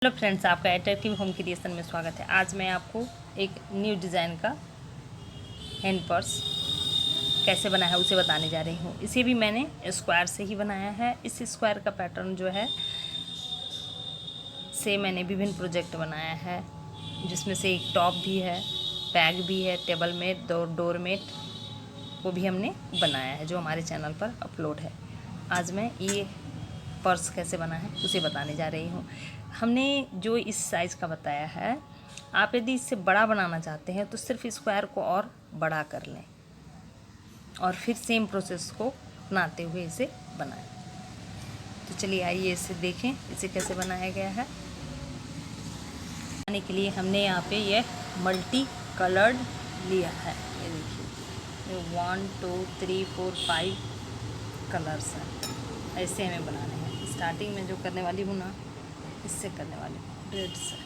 Hello friends, आपका Airtel home creation में स्वागत है। आज मैं आपको एक न्यू डिज़ाइन का हैंड पर्स कैसे बना है उसे बताने जा रही हूँ। इसे भी मैंने स्क्वायर से ही बनाया है। इस स्क्वायर का पैटर्न जो है से मैंने विभिन्न प्रोजेक्ट बनाया है, जिसमें से एक टॉप भी है, बैग भी है, टेबल मेट, डोर मेट वो भी हमने बनाया है जो हमारे चैनल पर अपलोड है। आज मैं ये पर्स कैसे बना है उसे बताने जा रही हूँ। हमने जो इस साइज़ का बताया है, आप यदि इससे बड़ा बनाना चाहते हैं तो सिर्फ स्क्वायर को और बड़ा कर लें और फिर सेम प्रोसेस को अपनाते हुए इसे बनाएं। तो चलिए आइए इसे देखें, इसे कैसे बनाया गया है। बनाने के लिए हमने यहाँ पे ये मल्टी कलर्ड लिया है। ये देखिए, 1 2 3 4 5 कलर्स हैं। ऐसे हमें बनाने हैं। स्टार्टिंग में जो करने वाली हूँ ना, इससे करने वाली हूँ, रेड से।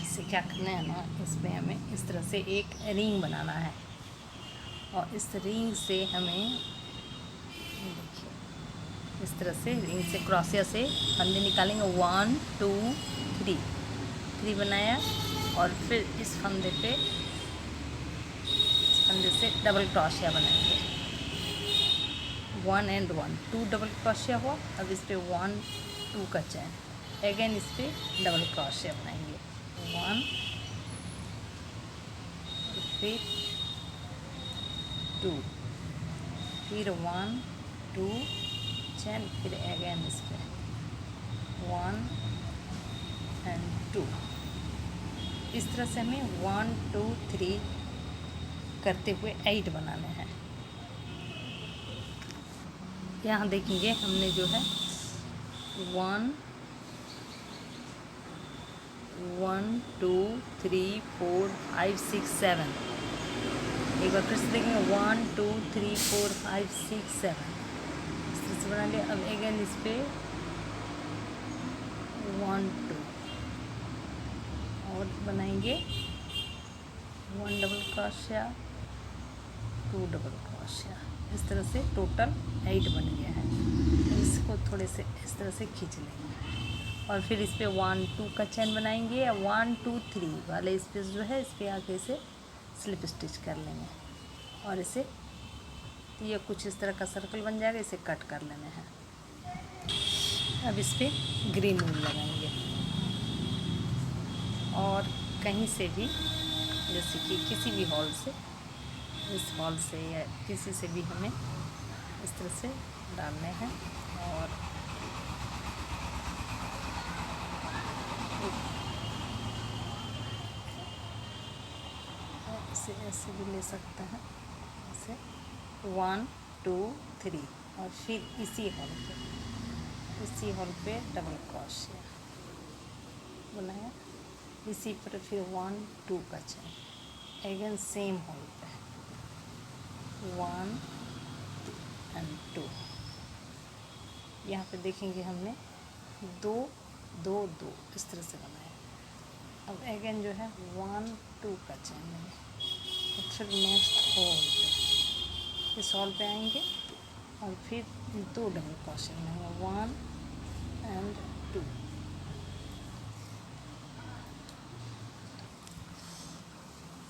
इससे क्या करना है ना, इसमें हमें इस तरह से एक रिंग बनाना है और इस रिंग से हमें देखिए इस तरह से रिंग से क्रॉसिया से फंदे निकालेंगे। 1 2 3 बनाया और फिर इस फंदे से डबल क्रॉशिया बनाएंगे। 1 and 1 2 डबल क्रॉशिया हुआ। अब इस पर 1 2 का चैन, अगेन इस पर डबल क्रॉशिया बनाएंगे। 1 फिर 2 फिर 1 2 चैन, फिर अगेन इस पर 1 and 2। इस तरह से हमें 1 2 3 करते हुए 8 बनाने हैं। यहाँ देखेंगे हमने जो है 1 1 2 3 4 5 6 7, एक बार फिर से देखेंगे 1 2 3 4 5 6 7। इस तरह से बना लिया। अब अगेन इस पे 1 2 और बनाएंगे, 1 डबल क्रॉशिया 2 डबल क्रॉशिया। इस तरह से टोटल 8 बन गया है। इसको थोड़े से इस तरह से खींच लेंगे और फिर इस पे 1 2 का चैन बनाएंगे या 1 2 3 वाले स्पेस जो है इस पर आके इसे स्लिप स्टिच कर लेंगे और इसे ये कुछ इस तरह का सर्कल बन जाएगा। इसे कट कर लेना है। अब इस पर ग्रीन वूल लगाएंगे और कहीं से भी, जैसे कि किसी भी हॉल से, इस हॉल से या किसी से भी हमें इस तरह से डालने हैं और इसे ऐसे भी ले सकते हैं, ऐसे 1 2 3 और फिर इसी हॉल पे डबल क्रॉशिया बनाया। इसी पर फिर 1 2 का चैन, अगेन सेम हॉल पे 1 and 2। यहाँ पे देखेंगे हमने 2 2 2 इस तरह से बनाया। अब अगेन जो है 1 2 का चैन लेंगे और फिर नेक्स्ट हॉल पे, इस हॉल पे आएंगे और फिर 2 डबल क्रॉशिया बनाएंगे, 1 and 2।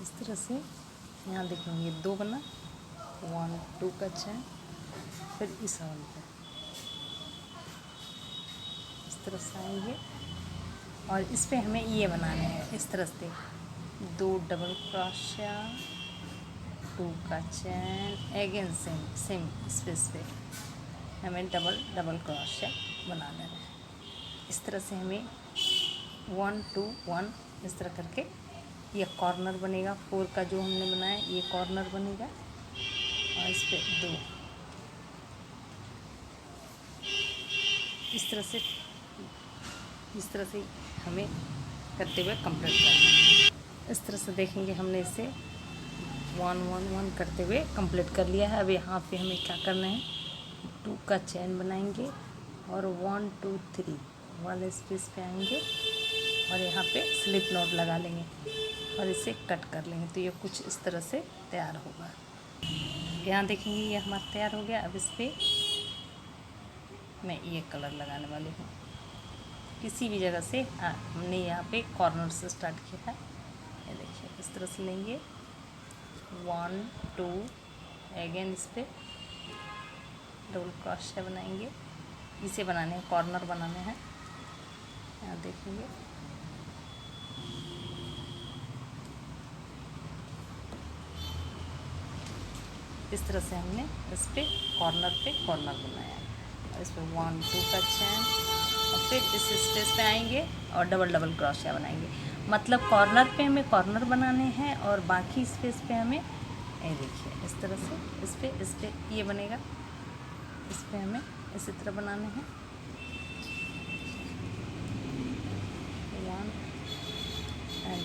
इस तरह से यहाँ देखेंगे 2 बना, 1 2 का चैन, फिर इस हॉल पे इस तरह से आएंगे और इस पे हमें ये बनाने हैं इस तरह से 2 डबल क्रॉशिया 2 का चैन, अगेन सेम स्पेस पे हमें डबल क्रॉशिया बना लेना है। इस तरह से हमें 1 2 1 इस तरह करके ये कॉर्नर बनेगा। 4 का जो हमने बनाया ये कॉर्नर बनेगा और इस पे 2 इस तरह से हमें करते हुए कंप्लीट करना है। इस तरह से देखेंगे हमने इसे 1 1 1 करते हुए कंप्लीट कर लिया है। अब यहाँ पे हमें क्या करना है, 2 का चैन बनाएंगे और 1 2 3 वाले स्पेस पे आएंगे और यहाँ पे स्लिप नॉट लगा लेंगे और इसे कट कर लेंगे। तो ये कुछ इस तरह से तैयार होगा। यहाँ देखेंगे ये हमारा तैयार हो गया। अब इस पर मैं ये कलर लगाने वाली हूँ। किसी भी जगह से हमने यहाँ पे कॉर्नर से स्टार्ट किया है। ये देखिए इस तरह से लेंगे 1 2, अगेन इस पर डबल क्रोशे बनाएंगे। इसे बनाने हैं, कॉर्नर बनाने हैं। यहाँ देखेंगे इस तरह से हमने इस पर कॉर्नर बनाया और इस पर 1 2 का चैन और फिर इस स्पेस पे आएंगे और डबल क्रोशिया बनाएंगे। मतलब कॉर्नर पे हमें कॉर्नर बनाने हैं और बाकी स्पेस पे हमें ये देखिए इस तरह से इस पे ये बनेगा। इस पे हमें इसी तरह बनाने हैं 1 एंड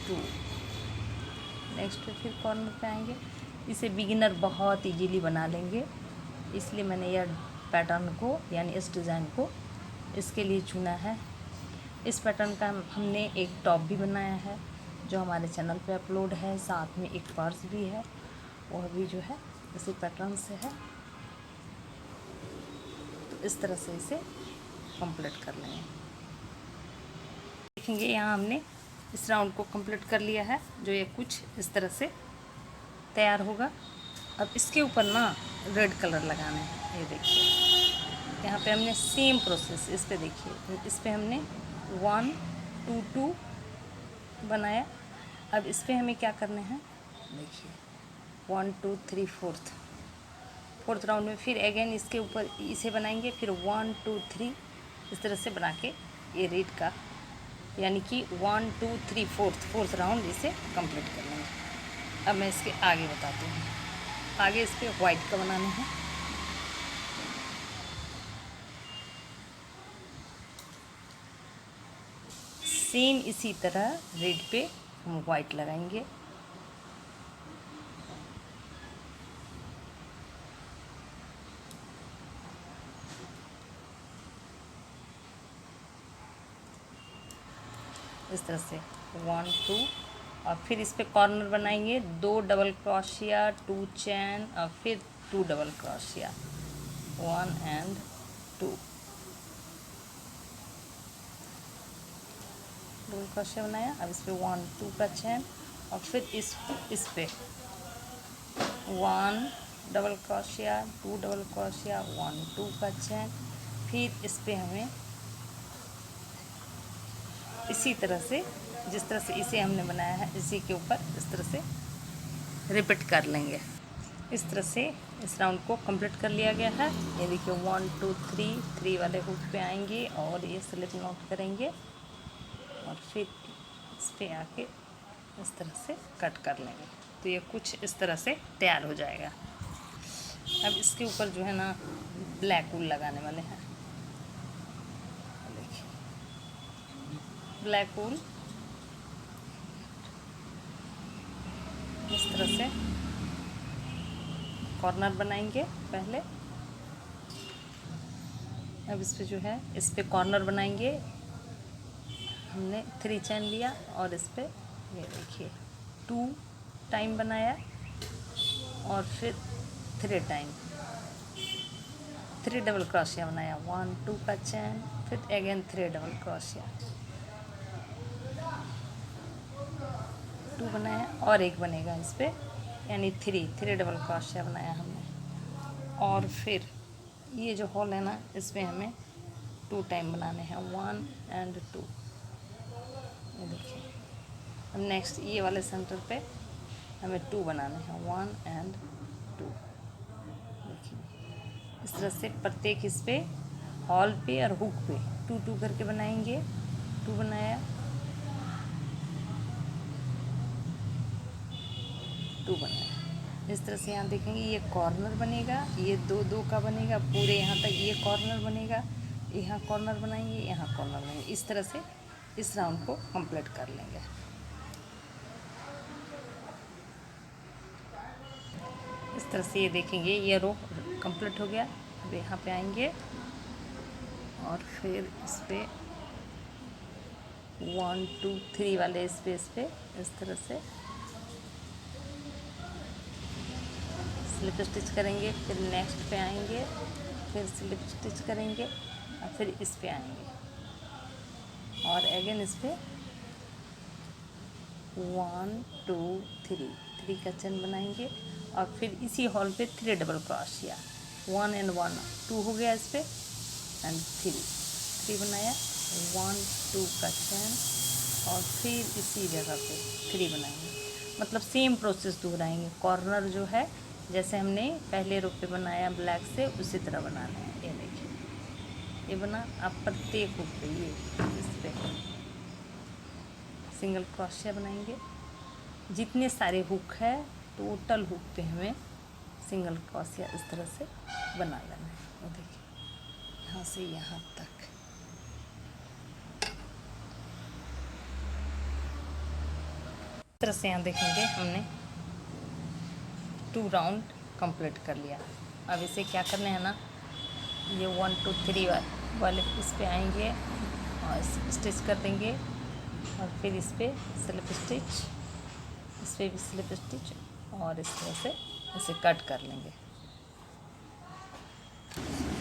2। नेक्स्ट पे फिर कॉर्नर पे आएंगे। इसे बिगिनर बहुत इजीली बना लेंगे, इसलिए मैंने यह पैटर्न को यानी इस डिज़ाइन को इसके लिए चुना है। इस पैटर्न का हमने एक टॉप भी बनाया है जो हमारे चैनल पे अपलोड है, साथ में एक पर्स भी है, वह भी जो है इसी पैटर्न से है। तो इस तरह से इसे कंप्लीट कर लेंगे। देखेंगे यहाँ हमने इस राउंड को कंप्लीट कर लिया है, जो ये कुछ इस तरह से तैयार होगा। अब इसके ऊपर ना रेड कलर लगाना है। ये देखिए यहाँ पे हमने सेम प्रोसेस इस पे देखिए, इस पे हमने 1 2 2 बनाया। अब इस पे हमें क्या करने हैं देखिए 1 2 3 फोर्थ राउंड में फिर अगेन इसके ऊपर इसे बनाएंगे, फिर 1 2 3 इस तरह से बना के ये रेड का यानी कि 1 2 3 फोर्थ राउंड इसे कंप्लीट कर लेंगे। अब मैं इसके आगे बताती हूँ। आगे इस पर वाइट का बनाना है। सेम इसी तरह रेड पे हम वाइट लगाएंगे। इस तरह से 1 2 और फिर इस पे कॉर्नर बनाएंगे, 2 डबल क्रोशिया 2 चैन और फिर 2 double crochet 1 and 2 double crochet बनाया। अब इस पे 1 2 का चैन और फिर इस पे 1 डबल क्रोशिया 2 डबल क्रोशिया 1 2 का चैन। फिर इस पे हमें इसी तरह से जिस तरह से इसे हमने बनाया है इसी के ऊपर इस तरह से रिपीट कर लेंगे। इस तरह से इस राउंड को कंप्लीट कर लिया गया है। ये देखिए 1 2 3 वाले हुक पे आएंगे और ये स्लिप नॉट करेंगे और फिर इस पे आके इस तरह से कट कर लेंगे। तो ये कुछ इस तरह से तैयार हो जाएगा। अब इसके ऊपर जो है ना ब्लैक वूल लगाने वाले हैं। देखिए ब्लैक वूल इस तरह से कॉर्नर बनाएंगे पहले। अब इस पे जो है इस पे कॉर्नर बनाएंगे। हमने 3 चैन लिया और इस पे ये देखिए 2 टाइम बनाया और फिर 3 टाइम 3 डबल क्रोशिया बनाया, 1 2 का चैन फिर अगेन 3 डबल क्रोशिया 2 बनाया और एक बनेगा इस पे यानी 3 डबल क्रोशिया बनाया हमने। और फिर ये जो होल है ना इसमें हमें 2 टाइम बनाने हैं, 1 एंड 2। ये देखिए अब नेक्स्ट ये वाले सेंटर पे हमें 2 बनाने हैं, 1 एंड 2। देखिए इस तरह से प्रत्येक इस पे हॉल पे और हुक पे 2 2 करके बनाएंगे। 2 बनाया 2 बनाया। इस तरह से यहाँ देखेंगे ये कॉर्नर बनेगा, ये 2 2 का बनेगा, पूरे यहाँ तक ये कॉर्नर बनेगा, यहाँ कॉर्नर बनाएंगे, यहाँ कॉर्नर बनाएंगे। इस तरह से इस राउंड को कंप्लीट कर लेंगे। इस तरह से ये देखेंगे ये रो कंप्लीट हो गया। अब यहाँ पे आएंगे और फिर इस पे 1 2 3 वाले स्पेस पे इस तरह से स्लिप स्टिच करेंगे। फिर नेक्स्ट पे आएंगे फिर स्लिप स्टिच करेंगे और फिर इस पे आएंगे और अगेन इस पे 1 2 3 का चेन बनाएंगे और फिर इसी हॉल पे 3 डबल क्रोशिया 1 and 1 2 हो गया इस पे एंड 3 बनाया 1 2 का चेन और फिर इसी जगह पे 3 बनाएंगे। मतलब सेम प्रोसेस दोहराएंगे। कॉर्नर जो है जैसे हमने पहले रो पे बनाया ब्लैक से उसी तरह बनाना है। ये देखिए ये बना। आप प्रत्येक हुक पे ये इस पे सिंगल क्रोशिया बनाएंगे। जितने सारे हुक है टोटल हुक पे हमें सिंगल क्रोशिया इस तरह से बना लेना है। वो देखिए यहाँ से यहाँ तक। इस तरह से यहाँ देखेंगे हमने 2 राउंड कंप्लीट कर लिया। अब इसे क्या करना है ना, ये 1 2 3 वाले इस पे आएंगे और स्टिच कर देंगे और फिर इस पे स्लिप स्टिच, इस पे भी स्लिप स्टिच और इस तरह से इसे कट कर लेंगे।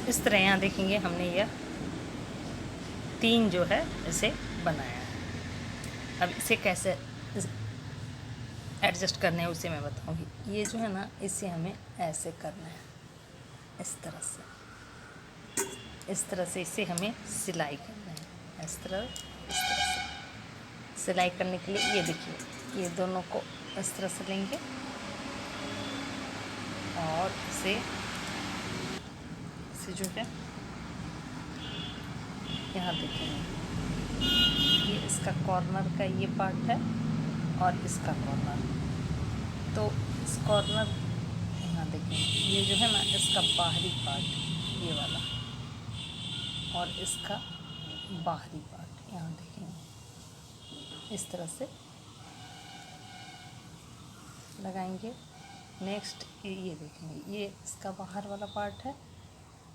इस तरह यहाँ देखेंगे हमने यह 3 जो है इसे बनाया है। अब इसे कैसे एडजस्ट करना है उसे मैं बताऊंगी। ये जो है ना इसे हमें ऐसे करना है, इस तरह से इसे हमें सिलाई करना है। इस तरह से सिलाई करने के लिए ये देखिए ये दोनों को इस तरह से लेंगे और इसे जो है यहाँ देखेंगे ये इसका कॉर्नर का ये पार्ट है और इसका कॉर्नर। तो इस कॉर्नर यहाँ देखेंगे ये जो है ना इसका बाहरी पार्ट ये वाला और इसका बाहरी पार्ट यहाँ देखेंगे इस तरह से लगाएंगे। नेक्स्ट ये देखेंगे ये इसका बाहर वाला पार्ट है,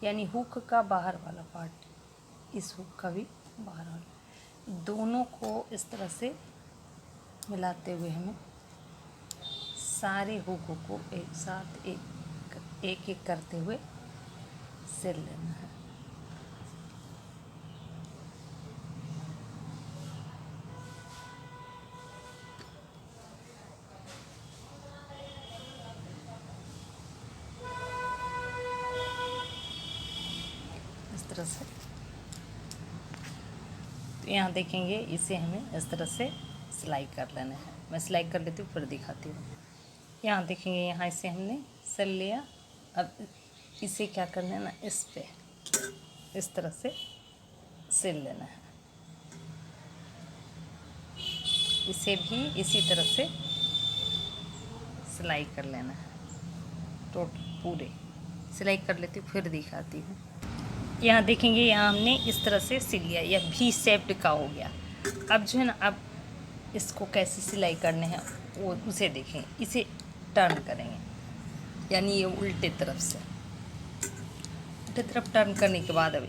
यानी हुक का बाहर वाला पार्ट, इस हुक का भी बाहर वाला, दोनों को इस तरह से मिलाते हुए हमें सारे हुकों को एक साथ एक करते हुए सिल लेना है। इस तरह से तो यहाँ देखेंगे इसे हमें इस तरह से सिलाई कर लेना है। मैं सिलाई कर लेती हूँ फिर दिखाती हूँ। यहाँ देखेंगे यहाँ इसे हमने सिल लिया। अब इसे क्या करना है ना इस पे इस तरह से सिल लेना है। इसे भी इसी तरह से सिलाई कर लेना है। टोटल पूरे सिलाई कर लेती हूँ फिर दिखाती हूँ। यहाँ देखेंगे यहाँ हमने इस तरह से सिल लिया, यह भी शेप्ड का हो गया। अब जो है ना अब इसको कैसे सिलाई करने हैं वो उसे देखें। इसे टर्न करेंगे यानी ये उल्टे तरफ से, उल्टे तरफ टर्न करने के बाद अब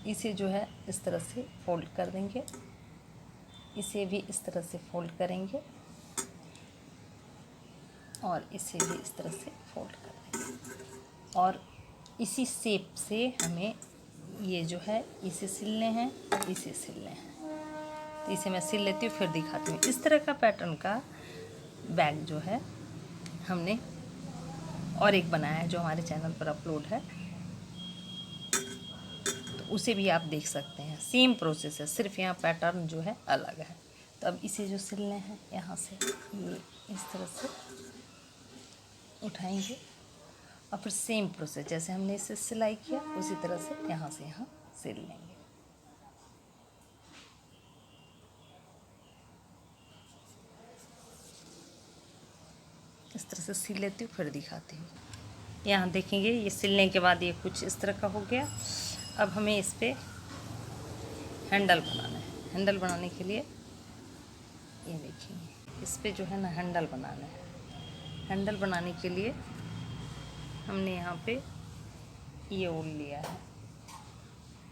इसे जो है इस तरह से फोल्ड कर देंगे। इसे भी इस तरह से फोल्ड करेंगे और इसे भी इस तरह से फोल्ड कर देंगे और इसी शेप से हमें ये जो है इसे सिलने हैं, इसे सिलने हैं। तो इसे मैं सिल लेती हूँ फिर दिखाती हूँ। इस तरह का पैटर्न का बैग जो है हमने और एक बनाया है जो हमारे चैनल पर अपलोड है, तो उसे भी आप देख सकते हैं। सेम प्रोसेस है, सिर्फ यहाँ पैटर्न जो है अलग है। तो अब इसे जो सिलने हैं यहाँ से ये इस तरह से उठाएंगे और फिर सेम प्रोसेस जैसे हमने इसे सिलाई किया उसी तरह से यहाँ सिल लेंगे। इस तरह से सिल लेती हूँ फिर दिखाती हूँ। यहाँ देखेंगे ये सिलने के बाद ये कुछ इस तरह का हो गया। अब हमें इस पे हैंडल बनाना है। हैंडल बनाने के लिए ये देखिए इस पे जो है ना हैंडल बनाना है। हैंडल बनाने के लिए हमने यहाँ पे ये ओढ़ लिया है।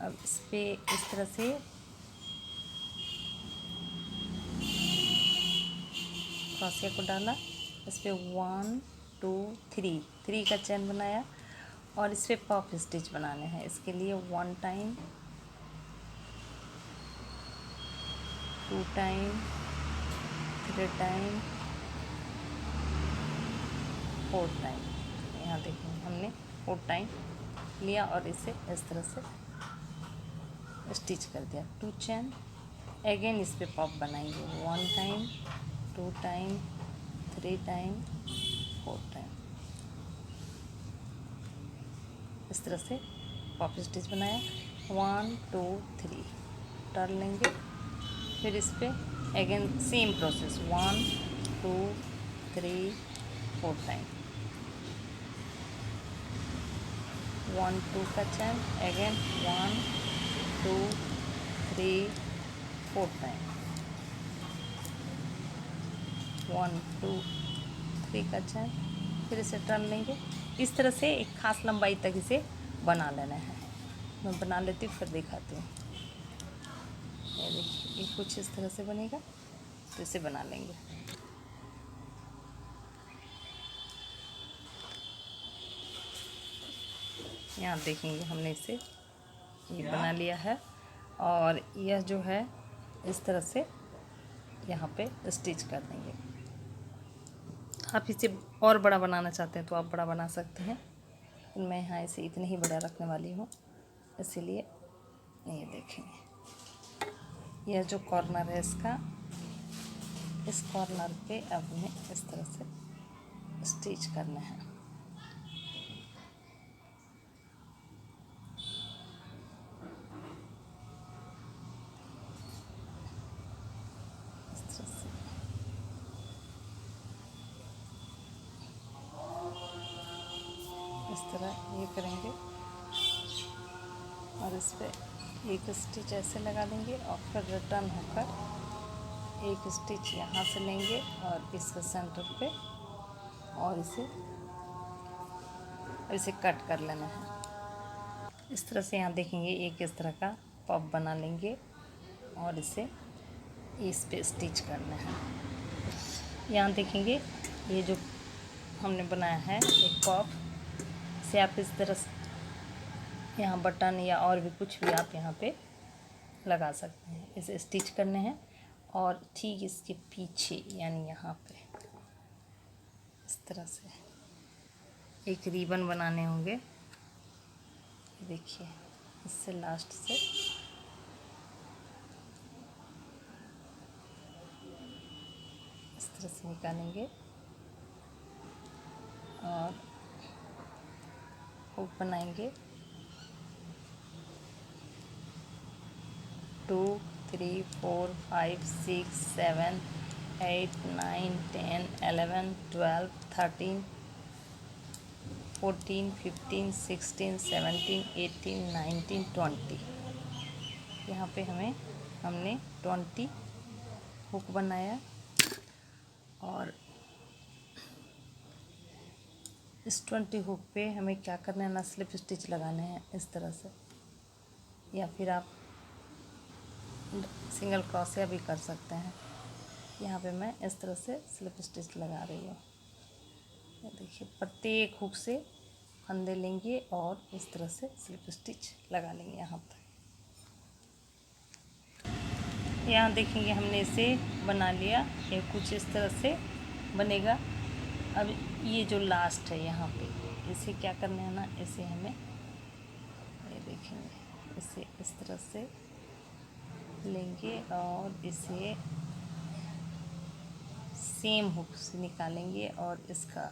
अब इस पे इस तरह से क्रोशिया को डाला, इस पे 1 2 3 का चेन बनाया और इस पर पफ स्टिच बनाने हैं। इसके लिए 1 टाइम, 2 टाइम, 3 टाइम, 4 टाइम। यहाँ देखेंगे हमने 4 टाइम लिया और इसे इस तरह से स्टिच कर दिया। 2 चेन, अगेन इस पे पॉप बनाएंगे। 1 टाइम, 2 टाइम, 3 टाइम, 4 टाइम। इस तरह से पॉप स्टिच बनाया। 1 2 3 टर्न लेंगे, फिर इस पे अगेन सेम प्रोसेस 1 2 3 4 टाइम। 1 2 का चैन, अगेन 1 2 3 4 टाइम। 1 2 3 का चैन, फिर इसे टर्न लेंगे। इस तरह से एक खास लंबाई तक इसे बना लेना है। मैं बना लेती हूँ फिर दिखाती हूँ। ये देखिए, ये कुछ इस तरह से बनेगा, तो इसे बना लेंगे। यहाँ देखेंगे हमने इसे ये बना लिया है और यह जो है इस तरह से यहाँ पे स्टिच कर देंगे। आप इसे और बड़ा बनाना चाहते हैं तो आप बड़ा बना सकते हैं, लेकिन मैं यहाँ इसे इतने ही बड़ा रखने वाली हूँ, इसीलिए ये देखेंगे। यह जो कॉर्नर है इसका, इस कॉर्नर पे अब हमें इस तरह से स्टिच करना है। इस तरह ये करेंगे और इस पर एक स्टिच ऐसे लगा देंगे और फिर रिटर्न होकर एक स्टिच यहाँ से लेंगे और इसके सेंटर पे और इसे कट कर लेना है। इस तरह से यहाँ देखेंगे एक इस तरह का पफ बना लेंगे और इसे इस पे स्टिच करना है। यहाँ देखेंगे ये जो हमने बनाया है एक पफ, से आप इस तरह से यहाँ बटन या और भी कुछ भी आप यहाँ पे लगा सकते हैं। इसे स्टिच करने हैं और ठीक इसके पीछे यानी यहाँ पे इस तरह से एक रिबन बनाने होंगे। देखिए, इससे लास्ट से इस तरह से निकालेंगे और हुक बनाएंगे। 2 3 4 5 6 7 8 9 10 11 12 13 14 15 16 17 18 19 20। यहाँ पे हमने 20 हुक बनाया और इस 20 हुक पे हमें क्या करना है ना, स्लिप स्टिच लगाने हैं इस तरह से, या फिर आप सिंगल क्रोशिया भी कर सकते हैं। यहाँ पे मैं इस तरह से स्लिप स्टिच लगा रही हूँ। ये देखिए, प्रत्येक हुक से फंदे लेंगे और इस तरह से स्लिप स्टिच लगा लेंगे यहाँ तक। यहाँ देखेंगे हमने इसे बना लिया, ये कुछ इस तरह से बनेगा। अब ये जो लास्ट है यहाँ पे, इसे क्या करना है ना, इसे हमें ये देखेंगे, इसे इस तरह से लेंगे और इसे सेम हुक से निकालेंगे और इसका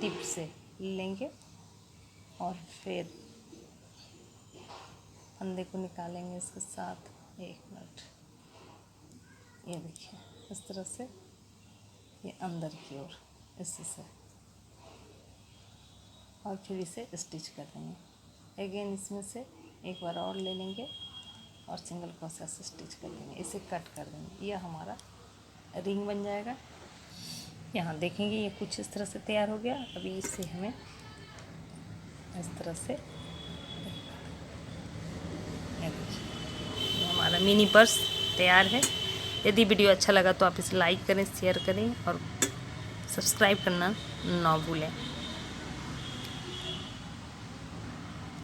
टिप से लेंगे और फिर फंदे को निकालेंगे इसके साथ। 1 मिनट, ये देखिए इस तरह से ये अंदर की ओर इसी से, और फिर इसे स्टिच कर देंगे। अगेन इसमें से एक बार और ले लेंगे और सिंगल क्रोशिया से स्टिच कर लेंगे, इसे कट कर देंगे। यह हमारा रिंग बन जाएगा। यहाँ देखेंगे ये कुछ इस तरह से तैयार हो गया। अभी इसे हमें इस तरह से, ये हमारा मिनी पर्स तैयार है। यदि वीडियो अच्छा लगा तो आप इसे लाइक करें, शेयर करें और सब्सक्राइब करना ना भूलें।